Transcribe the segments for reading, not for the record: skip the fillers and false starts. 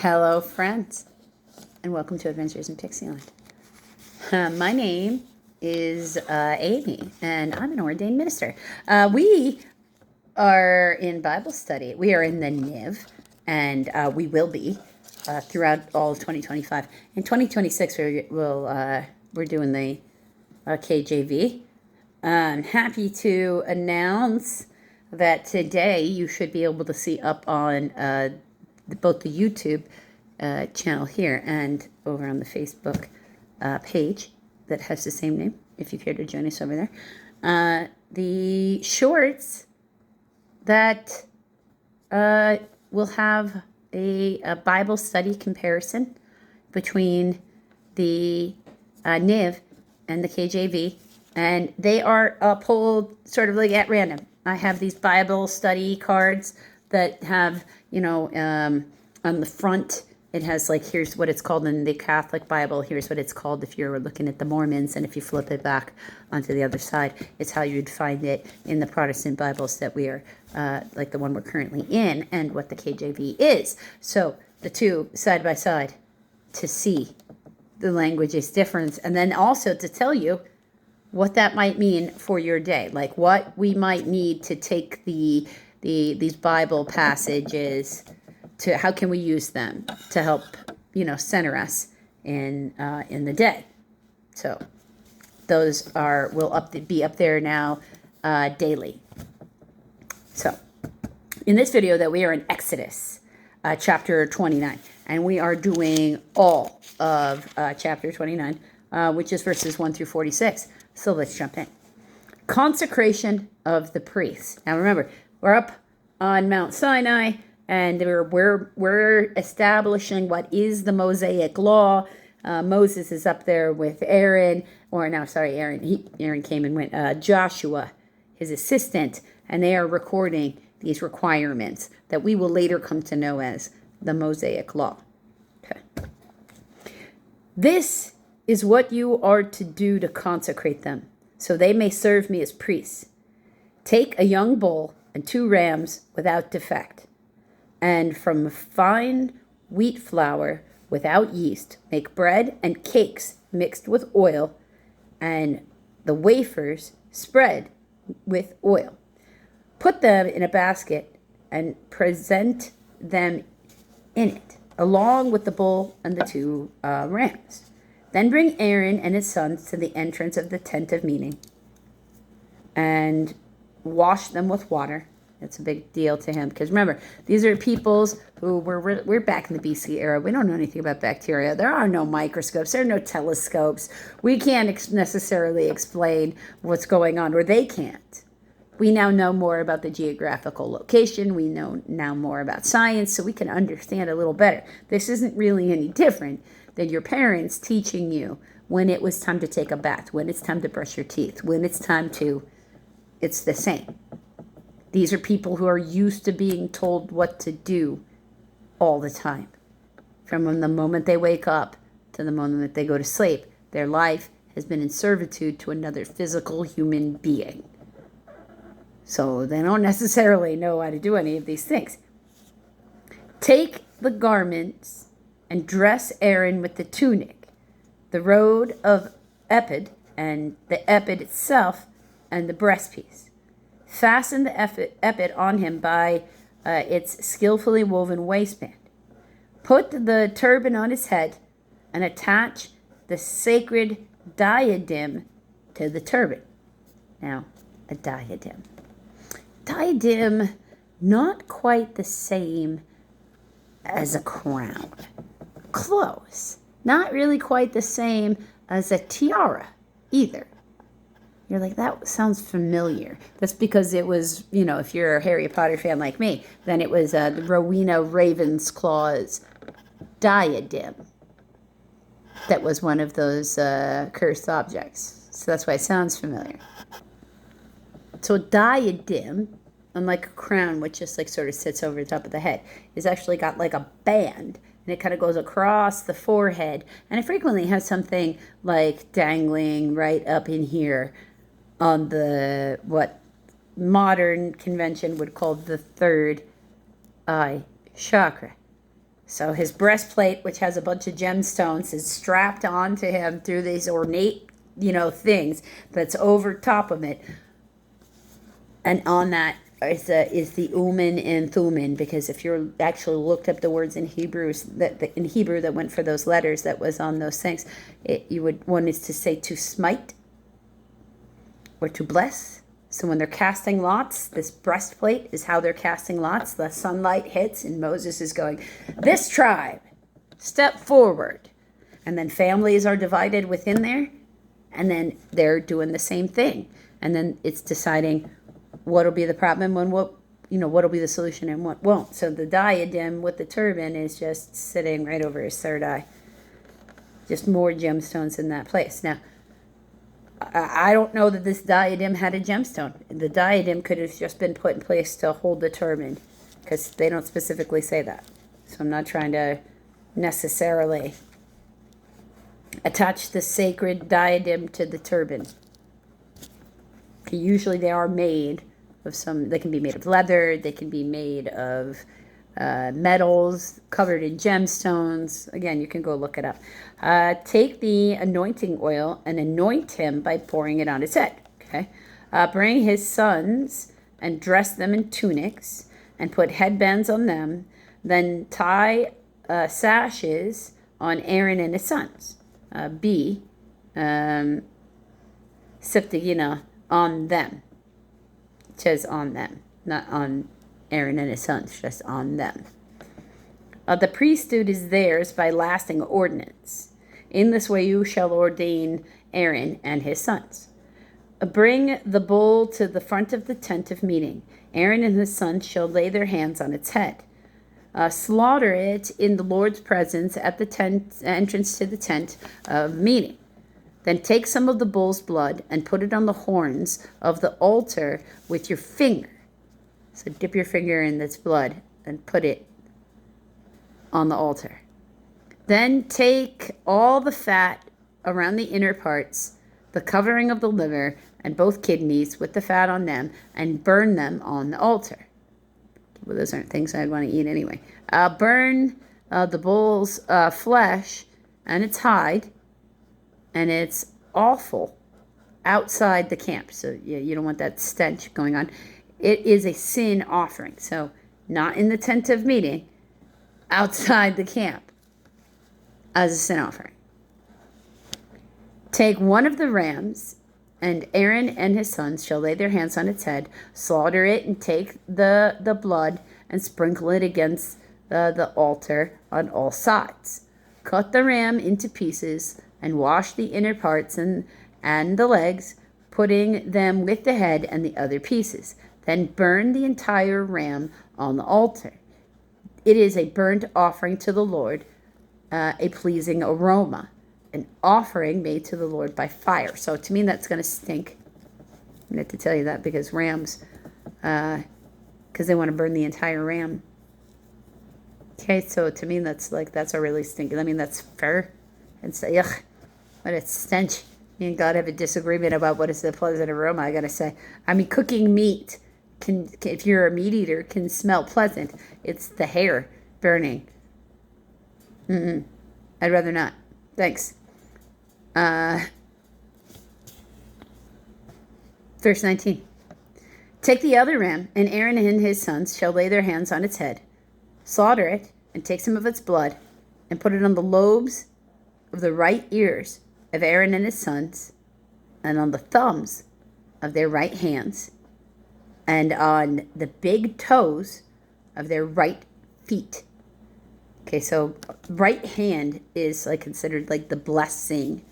Hello, friends, and welcome to Adventures in Pixieland. My name is Amy, and I'm an ordained minister. We are in Bible study. We are in the NIV, and we will be throughout all of 2025. In 2026, we're doing the KJV. I'm happy to announce that today you should be able to see up on both the YouTube channel here and over on the Facebook page that has the same name, if you care to join us over there, the shorts that will have a Bible study comparison between the NIV and the KJV, and they are pulled sort of like at random. I have these Bible study cards that have, on the front, it has like, here's what it's called in the Catholic Bible, here's what it's called if you're looking at the Mormons, and if you flip it back onto the other side, it's how you'd find it in the Protestant Bibles that we are, like the one we're currently in, and what the KJV is. So the two side by side to see the language's difference, and then also to tell you what that might mean for your day, like what we might need to take these Bible passages to, how can we use them to help, center us in the day. So those will be up there now daily. So in this video that we are in Exodus chapter 29, and we are doing all of chapter 29, which is verses 1 through 46. So let's jump in. Consecration of the priests. Now remember, we're up on Mount Sinai, and we're establishing what is the Mosaic law. Moses is up there with Aaron, Aaron came and went. Joshua, his assistant, and they are recording these requirements that we will later come to know as the Mosaic law. Okay. This is what you are to do to consecrate them, so they may serve me as priests. Take a young bull and 2 rams without defect, and from fine wheat flour without yeast, make bread and cakes mixed with oil, and the wafers spread with oil. Put them in a basket and present them in it, along with the bull and the 2 rams. Then bring Aaron and his sons to the entrance of the tent of meeting and wash them with water. It's a big deal to him, because remember, these are peoples who we're back in the BC era. We don't know anything about bacteria. There are no microscopes. There are no telescopes. We can't necessarily explain what's going on, or they can't. We now know more about the geographical location. We know now more about science, so we can understand a little better. This isn't really any different than your parents teaching you when it was time to take a bath, when it's time to brush your teeth, when it's time to, it's the same. These are people who are used to being told what to do all the time. From the moment they wake up to the moment that they go to sleep, their life has been in servitude to another physical human being. So they don't necessarily know how to do any of these things. Take the garments and dress Aaron with the tunic, the robe of ephod, and the ephod itself, and the breastpiece. Fasten the ephod on him by its skillfully woven waistband. Put the turban on his head and attach the sacred diadem to the turban. Now, a diadem. Diadem, not quite the same as a crown. Close. Not really quite the same as a tiara either. You're like, that sounds familiar. That's because it was, if you're a Harry Potter fan like me, then it was the Rowena Ravensclaw's diadem that was one of those cursed objects. So that's why it sounds familiar. So a diadem, unlike a crown, which just like sort of sits over the top of the head, is actually got like a band, and it kind of goes across the forehead, and it frequently has something like dangling right up in here on the, what modern convention would call the third eye chakra. So his breastplate, which has a bunch of gemstones, is strapped onto him through these ornate, things that's over top of it. And on that is the Umin and Thummim, because if you actually looked up the words in Hebrew that went for those letters that was on those things, one is to say to smite or to bless. So when they're casting lots, this breastplate is how they're casting lots. The sunlight hits, and Moses is going, this tribe, step forward. And then families are divided within there, and then they're doing the same thing. And then it's deciding what'll be the problem and what'll be the solution and what won't. So the diadem with the turban is just sitting right over his third eye. Just more gemstones in that place. Now, I don't know that this diadem had a gemstone. The diadem could have just been put in place to hold the turban, because they don't specifically say that. So I'm not trying to necessarily attach the sacred diadem to the turban. Usually they are made of they can be made of leather, they can be made of metals covered in gemstones. Again, you can go look it up. Take the anointing oil and anoint him by pouring it on his head. Okay. Bring his sons and dress them in tunics and put headbands on them. Then tie sashes on Aaron and his sons. Septigina on them. It says on them, not on Aaron and his sons, just on them. The priesthood is theirs by lasting ordinance. In this way you shall ordain Aaron and his sons. Bring the bull to the front of the tent of meeting. Aaron and his sons shall lay their hands on its head. Slaughter it in the Lord's presence at the entrance to the tent of meeting. Then take some of the bull's blood and put it on the horns of the altar with your finger. So dip your finger in this blood and put it on the altar. Then take all the fat around the inner parts, the covering of the liver, and both kidneys with the fat on them, and burn them on the altar. Well, those aren't things I'd want to eat anyway. Burn the bull's flesh and its hide and its offal outside the camp. So you don't want that stench going on. It is a sin offering. So not in the tent of meeting, outside the camp as a sin offering. Take one of the rams, and Aaron and his sons shall lay their hands on its head, slaughter it, and take the blood and sprinkle it against the altar on all sides. Cut the ram into pieces and wash the inner parts and the legs, putting them with the head and the other pieces. Then burn the entire ram on the altar. It is a burnt offering to the Lord, a pleasing aroma, an offering made to the Lord by fire. So to me, that's going to stink. I'm going to have to tell you that, because rams, because they want to burn the entire ram. Okay, so to me, that's a really stinky. I mean, that's fair. And say, ugh, what a stench. Me and God have a disagreement about what is the pleasant aroma, I got to say. I mean, cooking meat, can, if you're a meat eater, can smell pleasant. It's the hair burning. I'd rather not. Thanks. Verse 19. Take the other ram, and Aaron and his sons shall lay their hands on its head. Slaughter it, and take some of its blood, and put it on the lobes of the right ears of Aaron and his sons, and on the thumbs of their right hands, and on the big toes of their right feet. Okay, so right hand is considered the blessing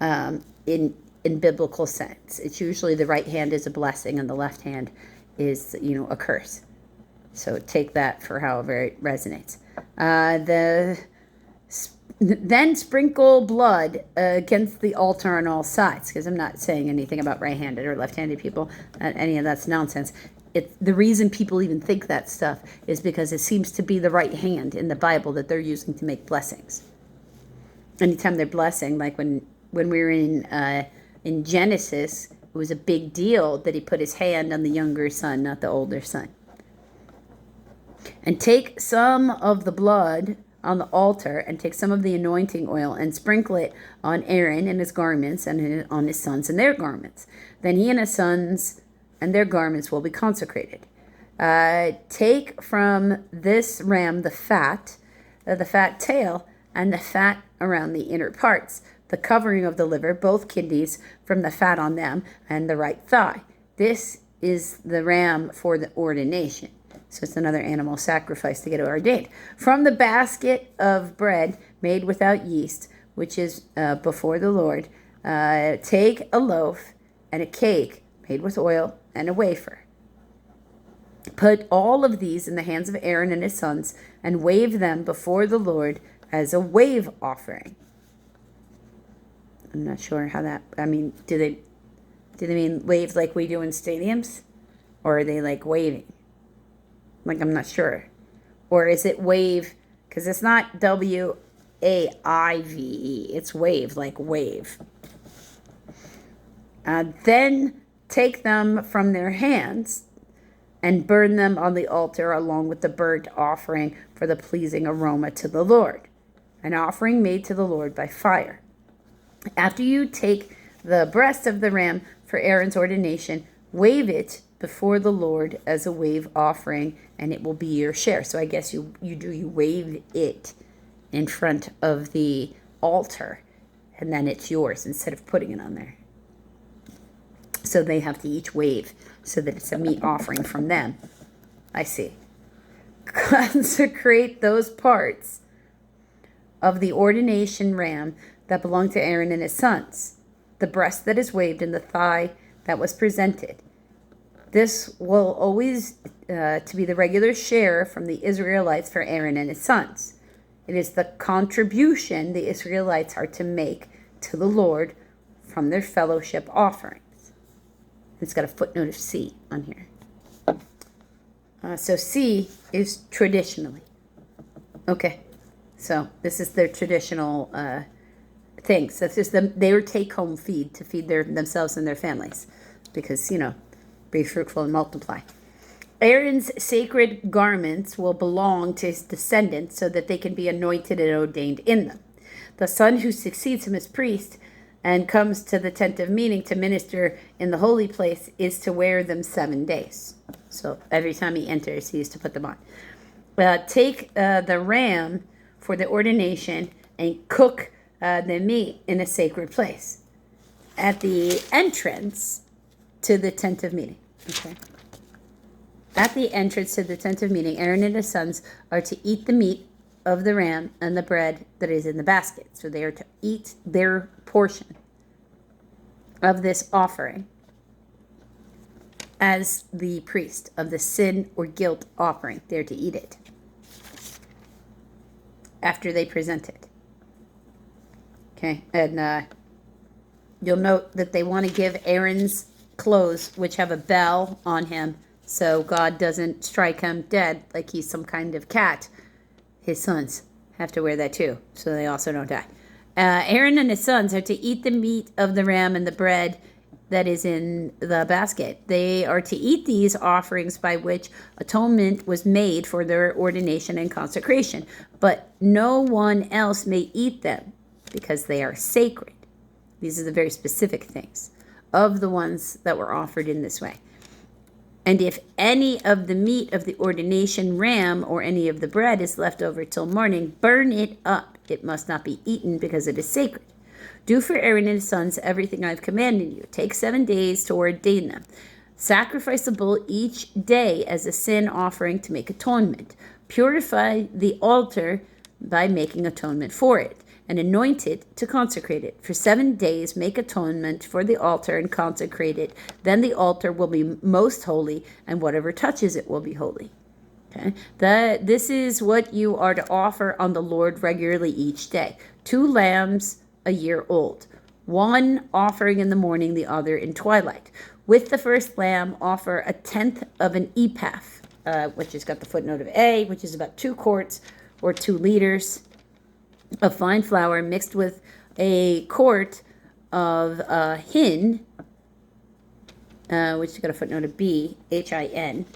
in biblical sense. It's usually the right hand is a blessing and the left hand is, a curse. So take that for however it resonates. Then sprinkle blood against the altar on all sides, because I'm not saying anything about right-handed or left-handed people. Any of that's nonsense. The reason people even think that stuff is because it seems to be the right hand in the Bible that they're using to make blessings. Anytime they're blessing, like when we were in Genesis, it was a big deal that he put his hand on the younger son, not the older son. And take some of the blood on the altar, and take some of the anointing oil, and sprinkle it on Aaron and his garments, and on his sons and their garments. Then he and his sons and their garments will be consecrated. Take from this ram the fat tail, and the fat around the inner parts, the covering of the liver, both kidneys from the fat on them, and the right thigh. This is the ram for the ordination. So it's another animal sacrifice to get ordained. From the basket of bread made without yeast, which is before the Lord, take a loaf and a cake made with oil and a wafer. Put all of these in the hands of Aaron and his sons, and wave them before the Lord as a wave offering. I'm not sure how that, do they mean wave like we do in stadiums? Or are they like waving? Like, I'm not sure. Or is it wave, because it's not WAIVE, it's wave, like wave. Then take them from their hands and burn them on the altar along with the burnt offering for the pleasing aroma to the Lord, an offering made to the Lord by fire. After you take the breast of the ram for Aaron's ordination, wave it before the Lord as a wave offering, and it will be your share. So I guess you wave it in front of the altar, and then it's yours instead of putting it on there. So they have to each wave so that it's a meat offering from them. I see. Consecrate those parts of the ordination ram that belong to Aaron and his sons, the breast that is waved and the thigh that was presented. This will always to be the regular share from the Israelites for Aaron and his sons. It is the contribution the Israelites are to make to the Lord from their fellowship offerings. It's got a footnote of C on here. So C is traditionally. Okay, so this is their traditional things. That's just their take-home feed to feed themselves and their families, because be fruitful and multiply. Aaron's sacred garments will belong to his descendants so that they can be anointed and ordained in them. The son who succeeds him as priest and comes to the tent of meeting to minister in the holy place is to wear them 7 days. So every time he enters, he is to put them on. Take the ram for the ordination and cook the meat in a sacred place at the entrance to the tent of meeting. Okay. At the entrance to the tent of meeting, Aaron and his sons are to eat the meat of the ram and the bread that is in the basket. So they are to eat their portion of this offering as the priest of the sin or guilt offering. They're to eat it after they present it. Okay, and you'll note that they want to give Aaron's clothes, which have a bell on him, so God doesn't strike him dead like he's some kind of cat. His sons have to wear that too, so they also don't die. Aaron and his sons are to eat the meat of the ram and the bread that is in the basket. They are to eat these offerings by which atonement was made for their ordination and consecration, but no one else may eat them because they are sacred. These are the very specific things of the ones that were offered in this way. And if any of the meat of the ordination ram or any of the bread is left over till morning, burn it up. It must not be eaten because it is sacred. Do for Aaron and his sons everything I have commanded you. Take 7 days to ordain them. Sacrifice a bull each day as a sin offering to make atonement. Purify the altar by making atonement for it, and anoint it to consecrate it. For 7 days make atonement for the altar and consecrate it. Then the altar will be most holy, and whatever touches it will be holy. Okay, this is what you are to offer on the Lord regularly each day. 2 lambs a year old, one offering in the morning, the other in twilight. With the first lamb, offer 1/10 of an ephah, which has got the footnote of A, which is about 2 quarts or 2 liters of fine flour mixed with a quart of hin, which has got a footnote of B, HIN,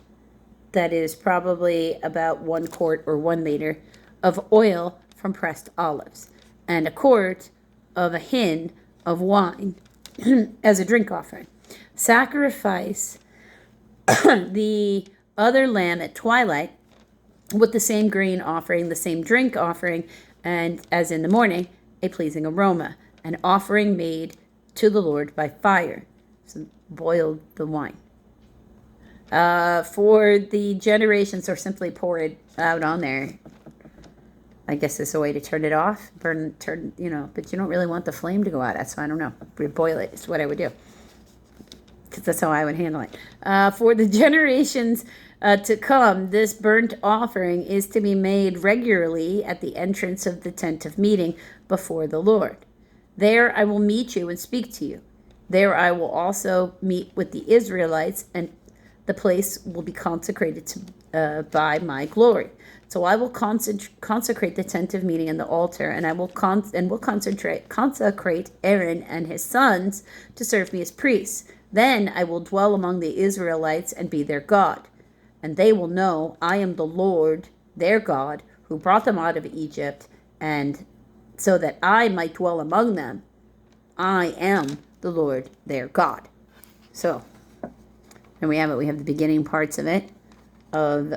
that is probably about 1 quart or 1 liter of oil from pressed olives, and a quart of a hin of wine as a drink offering. Sacrifice the other lamb at twilight with the same grain offering, the same drink offering, and as in the morning, a pleasing aroma, an offering made to the Lord by fire. So boil the wine. For the generations, or simply pour it out on there. I guess it's a way to turn it off, but you don't really want the flame to go out. So I don't know. Boil it is what I would do, because that's how I would handle it. For the generations to come, this burnt offering is to be made regularly at the entrance of the tent of meeting before the Lord. There I will meet you and speak to you. There I will also meet with the Israelites, and the place will be consecrated by my glory. So I will consecrate the tent of meeting and the altar, and I will consecrate Aaron and his sons to serve me as priests. Then I will dwell among the Israelites and be their God. And they will know I am the Lord, their God, who brought them out of Egypt, and so that I might dwell among them. I am the Lord, their God. So, and we have it. We have the beginning parts of it, of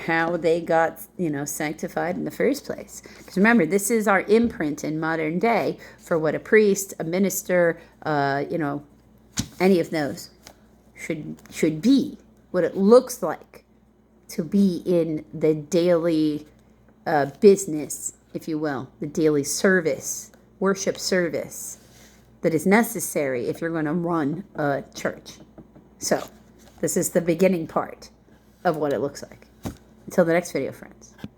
how they got, sanctified in the first place. Because remember, this is our imprint in modern day for what a priest, a minister, any of those should be, what it looks like to be in the daily business, if you will, the daily service, worship service that is necessary if you're going to run a church. So this is the beginning part of what it looks like. Until the next video, friends.